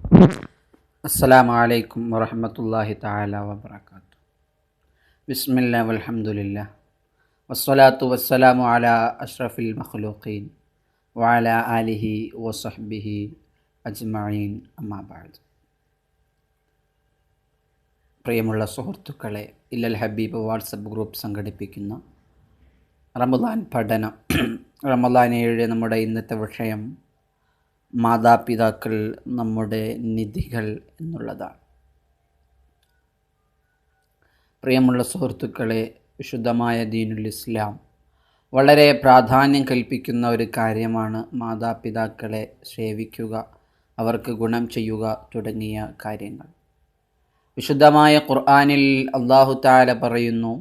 അസ്സലാമു അലൈക്കും വറഹ്മത്തുള്ളാഹി തആല വബറകാതുഹു. ബിസ്മില്ലാ വൽഹംദുലില്ലാഹ് വസ്സലാത്തു വസ്സലാമു അലാ അഷ്റഫിൽ മഖ്ലൂഖീൻ വഅലാ ആലിഹി വസഹ്ബിഹി അജ്മഈൻ അമ്മാ ബഅദ്. പ്രിയമുള്ള സുഹൃത്തുക്കളെ, ഇല്ലൽ ഹബീബ് വാട്സപ്പ് ഗ്രൂപ്പ് സംഘടിപ്പിക്കുന്ന റമദാൻ പഠനം റമദാൻ 7 നമ്മുടെ ഇന്നത്തെ വിഷയം മാതാപിതാക്കൾ നമ്മുടെ നിധികൾ എന്നുള്ളതാണ്. പ്രിയമുള്ള സുഹൃത്തുക്കളെ, വിശുദ്ധമായ ദീനുൽ ഇസ്ലാം വളരെ പ്രാധാന്യം കൽപ്പിക്കുന്ന ഒരു കാര്യമാണ് മാതാപിതാക്കളെ സേവിക്കുക, അവർക്ക് ഗുണം ചെയ്യുക തുടങ്ങിയ കാര്യങ്ങൾ. വിശുദ്ധമായ ഖുർആനിൽ അല്ലാഹു തആല പറയുന്നു,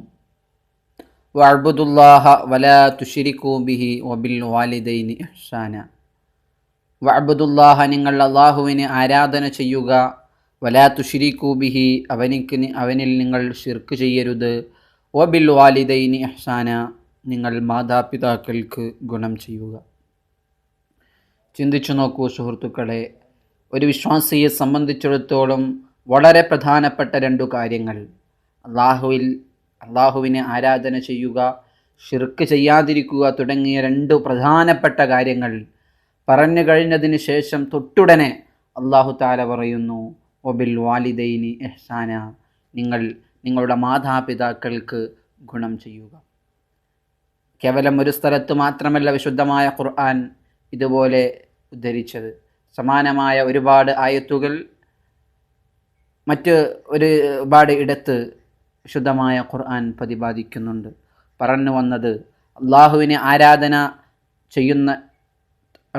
വഅബ്ദുല്ലാഹ വലാ തുശ്രികൂ ബിഹി വബിൽ വാലിദൈനി ഇഹ്സാന. വഅബ്ദുല്ലാഹ, നിങ്ങൾ അല്ലാഹുവിനെ ആരാധന ചെയ്യുക, വലാ തുശ്രികൂ ബിഹി, അവനിൽ നിങ്ങൾ ശിർക്ക് ചെയ്യരുത്, വബിൽ വാലിദൈനി ഇഹ്സാന, നിങ്ങൾ മാതാപിതാക്കൾക്ക് ഗുണം ചെയ്യുക. ചിന്തിച്ചു നോക്കൂ സുഹൃത്തുക്കളെ, ഒരു വിശ്വാസിയെ സംബന്ധിച്ചിടത്തോളം വളരെ പ്രധാനപ്പെട്ട 2 കാര്യങ്ങൾ: അല്ലാഹുവിനെ ആരാധന ചെയ്യുക, ശിർക്ക് ചെയ്യാതിരിക്കുക തുടങ്ങിയ 2 പ്രധാനപ്പെട്ട കാര്യങ്ങൾ പറഞ്ഞു കഴിഞ്ഞതിന് ശേഷം തൊട്ടുടനെ അല്ലാഹു തആല പറയുന്നു, വബിൽ വാലിദൈനി ഇഹ്സാന, നിങ്ങൾ നിങ്ങളുടെ മാതാപിതാക്കൾക്ക് ഗുണം ചെയ്യുക. കേവലം ഒരു സ്ഥലത്ത് മാത്രമല്ല വിശുദ്ധമായ ഖുർആൻ ഇതുപോലെ ഉദ്ധരിച്ചത്. സമാനമായ ഒരുപാട് ആയത്തുകൾ മറ്റ് ഒരുപാട് ഇടത്ത് വിശുദ്ധമായ ഖുർആൻ പ്രതിപാദിക്കുന്നുണ്ട്. പറഞ്ഞു വന്നത്, അല്ലാഹുവിനെ ആരാധന ചെയ്യുന്ന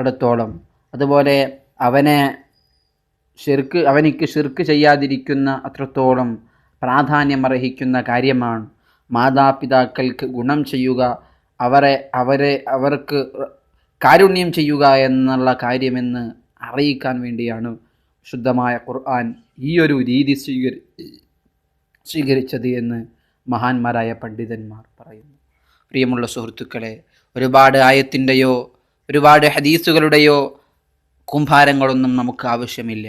ഇടത്തോളം, അതുപോലെ അവനിക്ക് ശിർക്ക് ചെയ്യാതിരിക്കുന്ന അത്രത്തോളം പ്രാധാന്യമർഹിക്കുന്ന കാര്യമാണ് മാതാപിതാക്കൾക്ക് ഗുണം ചെയ്യുക, അവർക്ക് കാരുണ്യം ചെയ്യുക എന്നുള്ള കാര്യമെന്ന് അറിയിക്കാൻ വേണ്ടിയാണ് ശുദ്ധമായ ഖുർആൻ ഈ ഒരു രീതി സ്വീകരിച്ചത് എന്ന് മഹാന്മാരായ പണ്ഡിതന്മാർ പറയുന്നു. പ്രിയമുള്ള സുഹൃത്തുക്കളെ, ഒരുപാട് ആയത്തിൻ്റെയോ ഒരുപാട് ഹദീസുകളുടെയോ കുംഭാരങ്ങളൊന്നും നമുക്ക് ആവശ്യമില്ല.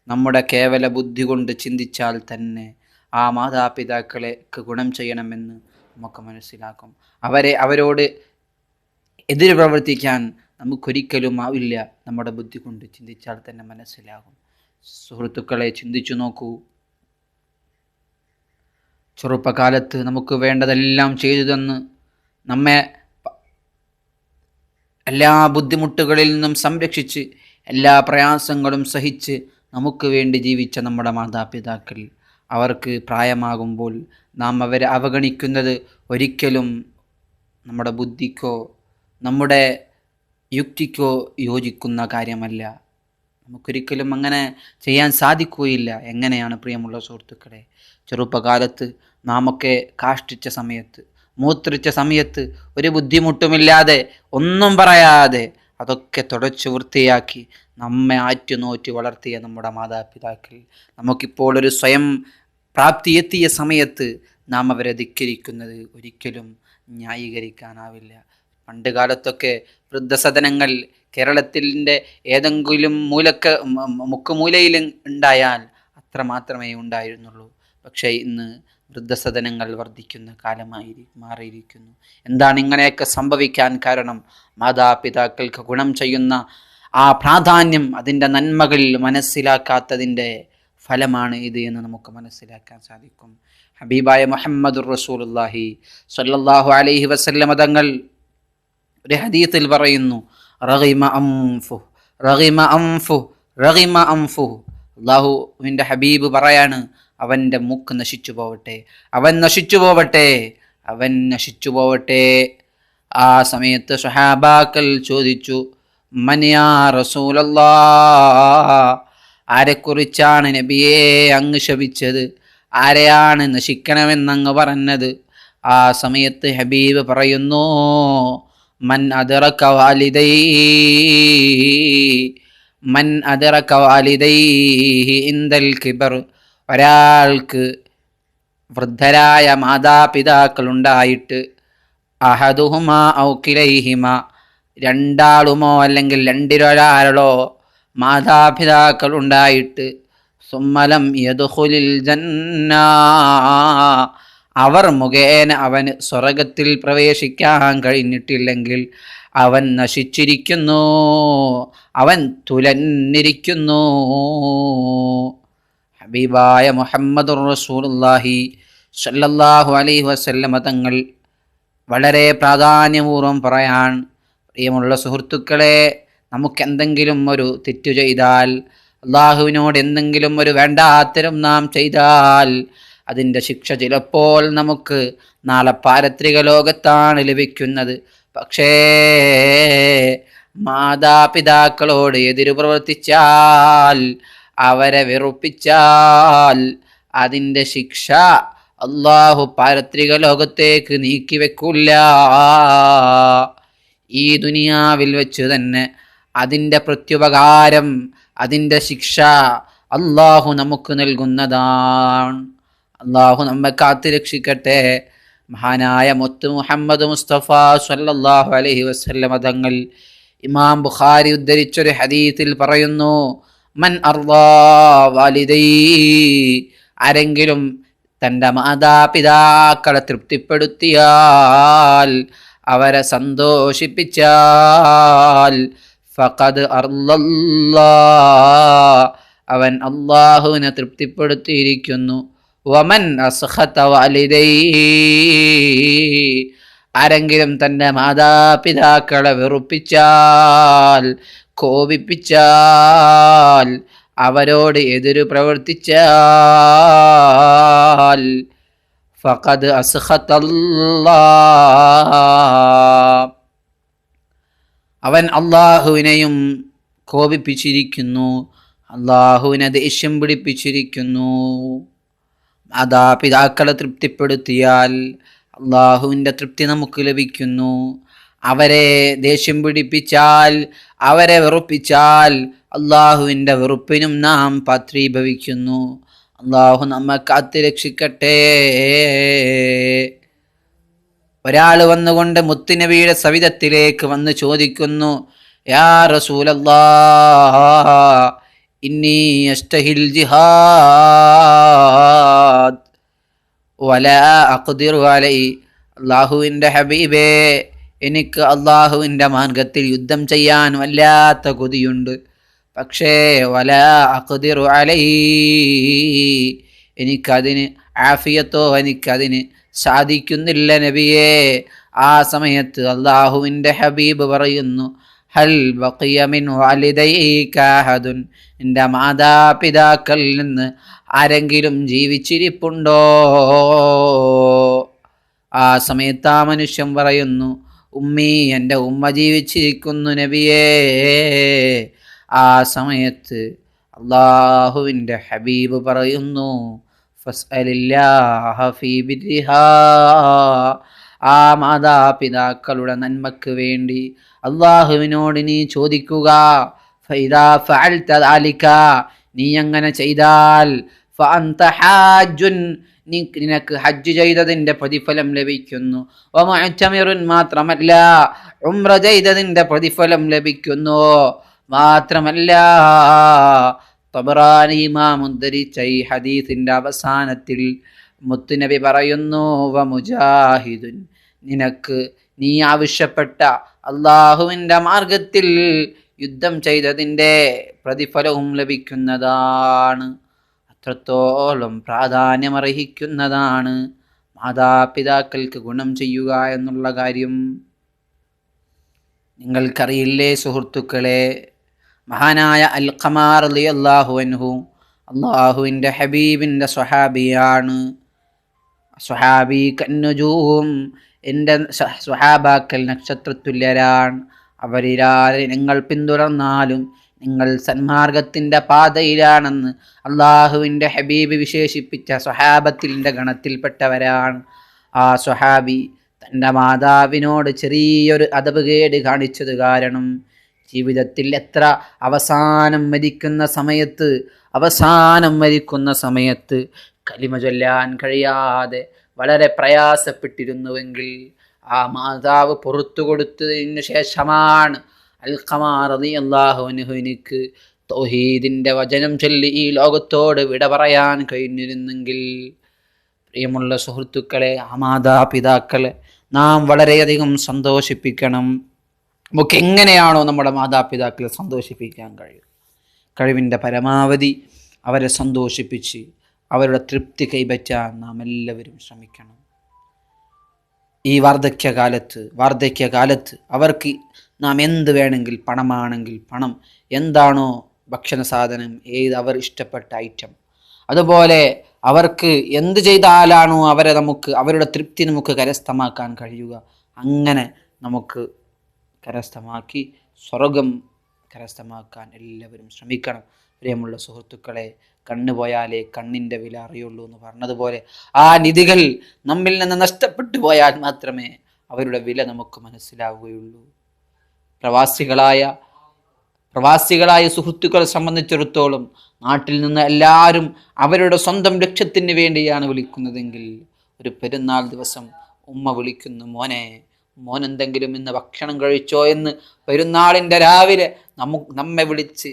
നമ്മുടെ കേവല ബുദ്ധി കൊണ്ട് ചിന്തിച്ചാൽ തന്നെ ആ മാതാപിതാക്കളെക്ക് ഗുണം ചെയ്യണമെന്ന് നമുക്ക് മനസ്സിലാക്കും. അവരോട് എതിര് പ്രവർത്തിക്കാൻ നമുക്കൊരിക്കലും ആവില്ല. നമ്മുടെ ബുദ്ധി കൊണ്ട് ചിന്തിച്ചാൽ തന്നെ മനസ്സിലാകും. സുഹൃത്തുക്കളെ, ചിന്തിച്ചു നോക്കൂ. ചെറുപ്പകാലത്ത് നമുക്ക് വേണ്ടതെല്ലാം ചെയ്തു തന്ന് നമ്മെ എല്ലാ ബുദ്ധിമുട്ടുകളിൽ നിന്നും സംരക്ഷിച്ച് എല്ലാ പ്രയാസങ്ങളും സഹിച്ച് നമുക്ക് വേണ്ടി ജീവിച്ച നമ്മുടെ മാതാപിതാക്കൾ, അവർക്ക് പ്രായമാകുമ്പോൾ നാം അവരെ അവഗണിക്കുന്നത് ഒരിക്കലും നമ്മുടെ ബുദ്ധിക്കോ നമ്മുടെ യുക്തിക്കോ യോജിക്കുന്ന കാര്യമല്ല. നമുക്കൊരിക്കലും അങ്ങനെ ചെയ്യാൻ സാധിക്കുകയില്ല. എങ്ങനെയാണ് പ്രിയമുള്ള സുഹൃത്തുക്കളെ? ചെറുപ്പകാലത്ത് നാമൊക്കെ കാഷ്ടിച്ച സമയത്ത്, മൂത്രിച്ച സമയത്ത് ഒരു ബുദ്ധിമുട്ടുമില്ലാതെ, ഒന്നും പറയാതെ അതൊക്കെ തുടച്ചു വൃത്തിയാക്കി നമ്മെ ആറ്റുനോറ്റ് വളർത്തിയ നമ്മുടെ മാതാപിതാക്കൾ, നമുക്കിപ്പോൾ ഒരു സ്വയം പ്രാപ്തി എത്തിയ സമയത്ത് നാം അവരെ ധിക്കരിക്കുന്നത് ഒരിക്കലും ന്യായീകരിക്കാനാവില്ല. പണ്ട് കാലത്തൊക്കെ വൃദ്ധസദനങ്ങൾ കേരളത്തിൻ്റെ ഏതെങ്കിലും മുക്കുമൂലയിൽ ഉണ്ടായാൽ അത്ര മാത്രമേ ഉണ്ടായിരുന്നുള്ളൂ. പക്ഷേ ഇന്ന് വൃദ്ധസദനങ്ങൾ വർദ്ധിക്കുന്ന കാലമായി മാറിയിരിക്കുന്നു. എന്താണ് ഇങ്ങനെയൊക്കെ സംഭവിക്കാൻ കാരണം? മാതാപിതാക്കൾക്ക് ഗുണം ചെയ്യുന്ന ആ പ്രാധാന്യം, അതിൻ്റെ നന്മകൾ മനസ്സിലാക്കാത്തതിൻ്റെ ഫലമാണ് ഇത് എന്ന് നമുക്ക് മനസ്സിലാക്കാൻ സാധിക്കും. ഹബീബായ മുഹമ്മദുർ റസൂലുള്ളാഹി സ്വല്ലല്ലാഹു അലൈഹി വസല്ലം തങ്ങൾ ഒരു ഹദീസിൽ പറയുന്നു, റഗിമ അൻഫുഹു. അല്ലാഹുവിൻ്റെ ഹബീബ് പറയാണ്, അവൻ്റെ മൂക്ക് നശിച്ചു പോവട്ടെ, അവൻ നശിച്ചു പോവട്ടെ. ആ സമയത്ത് സ്വഹാബാക്കൾ ചോദിച്ചു, മൻ യാ റസൂലല്ലാഹ്, ആരെക്കുറിച്ചാണ് നബിയെ അങ്ങ് ശപിച്ചത്? ആരെയാണ് നശിക്കണമെന്നങ്ങ് പറഞ്ഞത്? ആ സമയത്ത് ഹബീബ് പറയുന്നു, മൻ അദ്റക വാലിദൈഹി ഇൻദൽ കിബർ. ഒരാൾക്ക് വൃദ്ധരായ മാതാപിതാക്കൾ ഉണ്ടായിട്ട്, അഹദുഹുമാ ഔ കിലൈഹിമ, രണ്ടാളുമോ അല്ലെങ്കിൽ രണ്ടിലൊരാളോ മാതാപിതാക്കൾ ഉണ്ടായിട്ട് സുമ്മലം യദ്ഖുലിൽ ജന്ന, അവർ മുഖേന അവന് സ്വർഗത്തിൽ പ്രവേശിക്കാൻ കഴിഞ്ഞിട്ടില്ലെങ്കിൽ അവൻ നശിച്ചിരിക്കുന്നു, അവൻ തുലന്നിരിക്കുന്നു. ഹബീബായ മുഹമ്മദുർ റസൂലുള്ളാഹി സ്വല്ലല്ലാഹു അലൈഹി വസല്ലമ തങ്ങൾ വളരെ പ്രാധാന്യപൂർവ്വം പറയാൻ, പ്രിയമുള്ള സുഹൃത്തുക്കളെ, നമുക്കെന്തെങ്കിലും ഒരു തെറ്റു ചെയ്താൽ, അള്ളാഹുവിനോട് എന്തെങ്കിലും ഒരു വേണ്ടാത്തരം നാം ചെയ്താൽ അതിൻ്റെ ശിക്ഷ ചിലപ്പോൾ നമുക്ക് നാളെ പാരത്രിക ലോകത്താണ് ലഭിക്കുന്നത്. പക്ഷേ മാതാപിതാക്കളോട് എതിരു പ്രവർത്തിച്ചാൽ, അവരെ വെറുപ്പിച്ചാൽ അതിൻ്റെ ശിക്ഷ അള്ളാഹു പാരത്രിക ലോകത്തേക്ക് നീക്കിവെക്കില്ല. ഈ ദുനിയാവിൽ വെച്ച് തന്നെ അതിൻ്റെ പ്രത്യുപകാരം, അതിൻ്റെ ശിക്ഷ അള്ളാഹു നമുക്ക് നൽകുന്നതാണ്. അള്ളാഹു നമ്മെ കാത്തുരക്ഷിക്കട്ടെ. മഹാനായ മുത്ത് മുഹമ്മദ് മുസ്തഫ സ്വല്ലല്ലാഹു അലൈഹി വസല്ലമ തങ്ങൾ ഇമാം ബുഖാരി ഉദ്ധരിച്ചൊരു ഹദീസിൽ പറയുന്നു, മൻ അർദാ വാലിദൈ, ആരെങ്കിലും തൻ്റെ മാതാപിതാക്കളെ തൃപ്തിപ്പെടുത്തിയാൽ, അവരെ സന്തോഷിപ്പിച്ചാൽ, ഫഖദ് അർളല്ലാഹ്, അവൻ അള്ളാഹുവിനെ തൃപ്തിപ്പെടുത്തിയിരിക്കുന്നു. വമൻ അസ്ഖത വാലിദൈഹി, ആരെങ്കിലും തൻ്റെ മാതാപിതാക്കളെ വെറുപ്പിച്ചാൽ, കോപിപ്പിച്ചാൽ, അവരോട് എതിര് പ്രവർത്തിച്ചാൽ, ഫഖദ് അസ്ഖതല്ലാഹ്, അവൻ അള്ളാഹുവിനെയും കോപിപ്പിച്ചിരിക്കുന്നു, അള്ളാഹുവിനെ ദേഷ്യം പിടിപ്പിച്ചിരിക്കുന്നു. മാതാപിതാക്കളെ തൃപ്തിപ്പെടുത്തിയാൽ അള്ളാഹുവിൻ്റെ തൃപ്തി നമുക്ക് ലഭിക്കുന്നു. അവരെ ദേഷ്യം പിടിപ്പിച്ചാൽ, അവരെ വെറുപ്പിച്ചാൽ അള്ളാഹുവിൻ്റെ വെറുപ്പിനും നാം പാത്രീഭവിക്കുന്നു. അള്ളാഹു നമ്മെ കാത്തുരക്ഷിക്കട്ടെ. ഒരാൾ വന്നുകൊണ്ട് മുത്തുനബിയുടെ സവിധത്തിലേക്ക് വന്ന് ചോദിക്കുന്നു, യാ റസൂലല്ലാഹ്, ഇന്നി അസ്തഹിൽ ജിഹാദ് വലാ അഖ്ദിറു അലൈഹി, അള്ളാഹുവിൻ്റെ ഹബീബേ, എനിക്ക് അള്ളാഹുവിൻ്റെ മാർഗത്തിൽ യുദ്ധം ചെയ്യാൻ വല്ലാത്ത കൊതിയുണ്ട്. പക്ഷേ വലാ അഖ്ദിറു അലൈഹി, എനിക്കതിന് ആഫിയത്തോ എനിക്കതിന് സാധിക്കുന്നില്ല നബിയേ. ആ സമയത്ത് അള്ളാഹുവിൻ്റെ ഹബീബ് പറയുന്നു, ഹൽ ബഖിയ മിൻ വാലിദൈക അഹദുൻ, എൻ്റെ മാതാപിതാക്കളിൽ നിന്ന് ആരെങ്കിലും ജീവിച്ചിരിപ്പുണ്ടോ? ആ സമയത്ത് ആ മനുഷ്യൻ പറയുന്നു, ഉമ്മി, എൻ്റെ ഉമ്മ ജീവിച്ചിരിക്കുന്നു നബിയേ. ആ സമയത്ത് അള്ളാഹുവിൻ്റെ ഹബീബ് പറയുന്നു, ഫസ്അലില്ലാഹ ഫീ ബിർരിഹാ, ആ മാതാപിതാക്കളുടെ നന്മക്ക് വേണ്ടി അള്ളാഹുവിനോട് നീ ചോദിക്കുക. ഫഇദാ ഫഅൽത ദാലിക, നീ അങ്ങനെ ചെയ്താൽ, ഫഅൻത ഹാജുൻ, നിനക്ക് ഹജ്ജ് ചെയ്തതിൻ്റെ പ്രതിഫലം ലഭിക്കുന്നു. വമുഅ്തമിറുൻ, മാത്രമല്ല ഉംറ ചെയ്തതിൻ്റെ പ്രതിഫലം ലഭിക്കുന്നു. മാത്രമല്ല, തബറാനി ഇമാം ഉദ്ധരിച്ച ഈ ഹദീസിൻ്റെ അവസാനത്തിൽ മുത്തുനബി പറയുന്നു, വമുജാഹിദുൻ, നിനക്ക് നീ ആവശ്യപ്പെട്ട അള്ളാഹുവിൻ്റെ മാർഗത്തിൽ യുദ്ധം ചെയ്തതിൻ്റെ പ്രതിഫലവും ലഭിക്കുന്നതാണ്. അത്രത്തോളം പ്രാധാന്യമർഹിക്കുന്നതാണ് മാതാപിതാക്കൾക്ക് ഗുണം ചെയ്യുക എന്നുള്ള കാര്യം. നിങ്ങൾക്കറിയില്ലേ സുഹൃത്തുക്കളെ, മഹാനായ അൽഖമാ റളിയല്ലാഹു അൻഹു അള്ളാഹുവിൻ്റെ ഹബീബിൻ്റെ സ്വഹാബിയാണ്. സ്വഹാബി കന്നുജൂം, എൻ്റെ സ്വഹാബാക്കൾ നക്ഷത്രത്തുല്യരാണ്. അവരിലാരെ നിങ്ങൾ പിന്തുടർന്നാലും നിങ്ങൾ സന്മാർഗത്തിൻ്റെ പാതയിലാണെന്ന് അള്ളാഹുവിൻ്റെ ഹബീബ് വിശേഷിപ്പിച്ച സ്വഹാബത്തിൻ്റെ ഗണത്തിൽപ്പെട്ടവരാണ്. ആ സ്വഹാബി തൻ്റെ മാതാവിനോട് ചെറിയൊരു അദബ് കേട് കാണിച്ചത് കാരണം ജീവിതത്തിൽ എത്ര അവസാനം മരിക്കുന്ന സമയത്ത് കലിമ ചൊല്ലാൻ കഴിയാതെ വളരെ പ്രയാസപ്പെട്ടിരുന്നുവെങ്കിൽ ആ മാതാവ് പുറത്തു കൊടുത്തതിന് ശേഷമാണ് അൽഖമാ റളിയല്ലാഹു അൻഹു എനിക്ക് തൗഹീദിന്റെ വചനം ചൊല്ലി ഈ ലോകത്തോട് വിട പറയാൻ കഴിഞ്ഞിരുന്നെങ്കിൽ, പ്രിയമുള്ള സുഹൃത്തുക്കളെ, ആ മാതാപിതാക്കളെ നാം വളരെയധികം സന്തോഷിപ്പിക്കണം. നമുക്ക് എങ്ങനെയാണോ നമ്മുടെ മാതാപിതാക്കളെ സന്തോഷിപ്പിക്കാൻ കഴിവിൻ്റെ പരമാവധി അവരെ സന്തോഷിപ്പിച്ച് അവരുടെ തൃപ്തി കൈപ്പറ്റാൻ നാം എല്ലാവരും ശ്രമിക്കണം. ഈ വാർദ്ധക്യകാലത്ത് അവർക്ക് നാം എന്ത് വേണമെങ്കിൽ, പണമാണെങ്കിൽ പണം, എന്താണോ ഭക്ഷണ സാധനം, അവർ ഇഷ്ടപ്പെട്ട ഐറ്റം, അതുപോലെ അവർക്ക് എന്ത് ചെയ്താലാണോ അവരുടെ തൃപ്തി നമുക്ക് കരസ്ഥമാക്കാൻ കഴിയുക, അങ്ങനെ നമുക്ക് കരസ്ഥമാക്കി സ്വർഗം കരസ്ഥമാക്കാൻ എല്ലാവരും ശ്രമിക്കണം. പ്രിയമുള്ള സുഹൃത്തുക്കളെ, കണ്ണ് പോയാലേ കണ്ണിൻ്റെ വില അറിയുള്ളൂ എന്ന് പറഞ്ഞതുപോലെ, ആ നിധികൾ നമ്മിൽ നിന്ന് നഷ്ടപ്പെട്ടു പോയാൽ മാത്രമേ അവരുടെ വില നമുക്ക് മനസ്സിലാവുകയുള്ളൂ. പ്രവാസികളായ സുഹൃത്തുക്കളെ സംബന്ധിച്ചിടത്തോളം, നാട്ടിൽ നിന്ന് എല്ലാവരും അവരുടെ സ്വന്തം ലക്ഷ്യത്തിന് വേണ്ടിയാണ് വിളിക്കുന്നതെങ്കിൽ, ഒരു പെരുന്നാൾ ദിവസം ഉമ്മ വിളിക്കുന്നു, മോനെന്തെങ്കിലും ഇന്ന് ഭക്ഷണം കഴിച്ചോ എന്ന് പെരുന്നാളിൻ്റെ രാവിലെ നമ്മെ വിളിച്ച്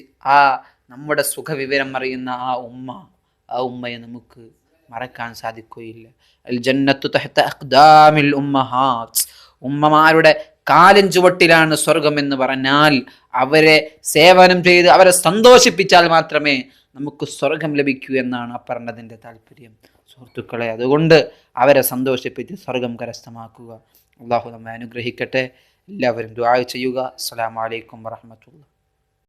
നമ്മുടെ സുഖവിവരം അറിയുന്ന ആ ഉമ്മയെ നമുക്ക് മറക്കാൻ സാധിക്കുകയില്ല. അൽ ജന്നത്തു തഹ്ത അഖ്ദാമിൽ ഉമ്മഹാത്ത്, ഉമ്മമാരുടെ കാലിൻ ചുവട്ടിലാണ് സ്വർഗം എന്ന് പറഞ്ഞാൽ, അവരെ സേവനം ചെയ്ത് അവരെ സന്തോഷിപ്പിച്ചാൽ മാത്രമേ നമുക്ക് സ്വർഗം ലഭിക്കൂ എന്നാണ് ആ പറഞ്ഞതിൻ്റെ താല്പര്യം. സുഹൃത്തുക്കളെ, അതുകൊണ്ട് അവരെ സന്തോഷിപ്പിച്ച് സ്വർഗം കരസ്ഥമാക്കുക. അള്ളാഹു നമ്മെ അനുഗ്രഹിക്കട്ടെ. എല്ലാവരും ദുആ ചെയ്യുക. അസ്സലാമു അലൈക്കും വറഹ്മത്തുള്ളാഹി.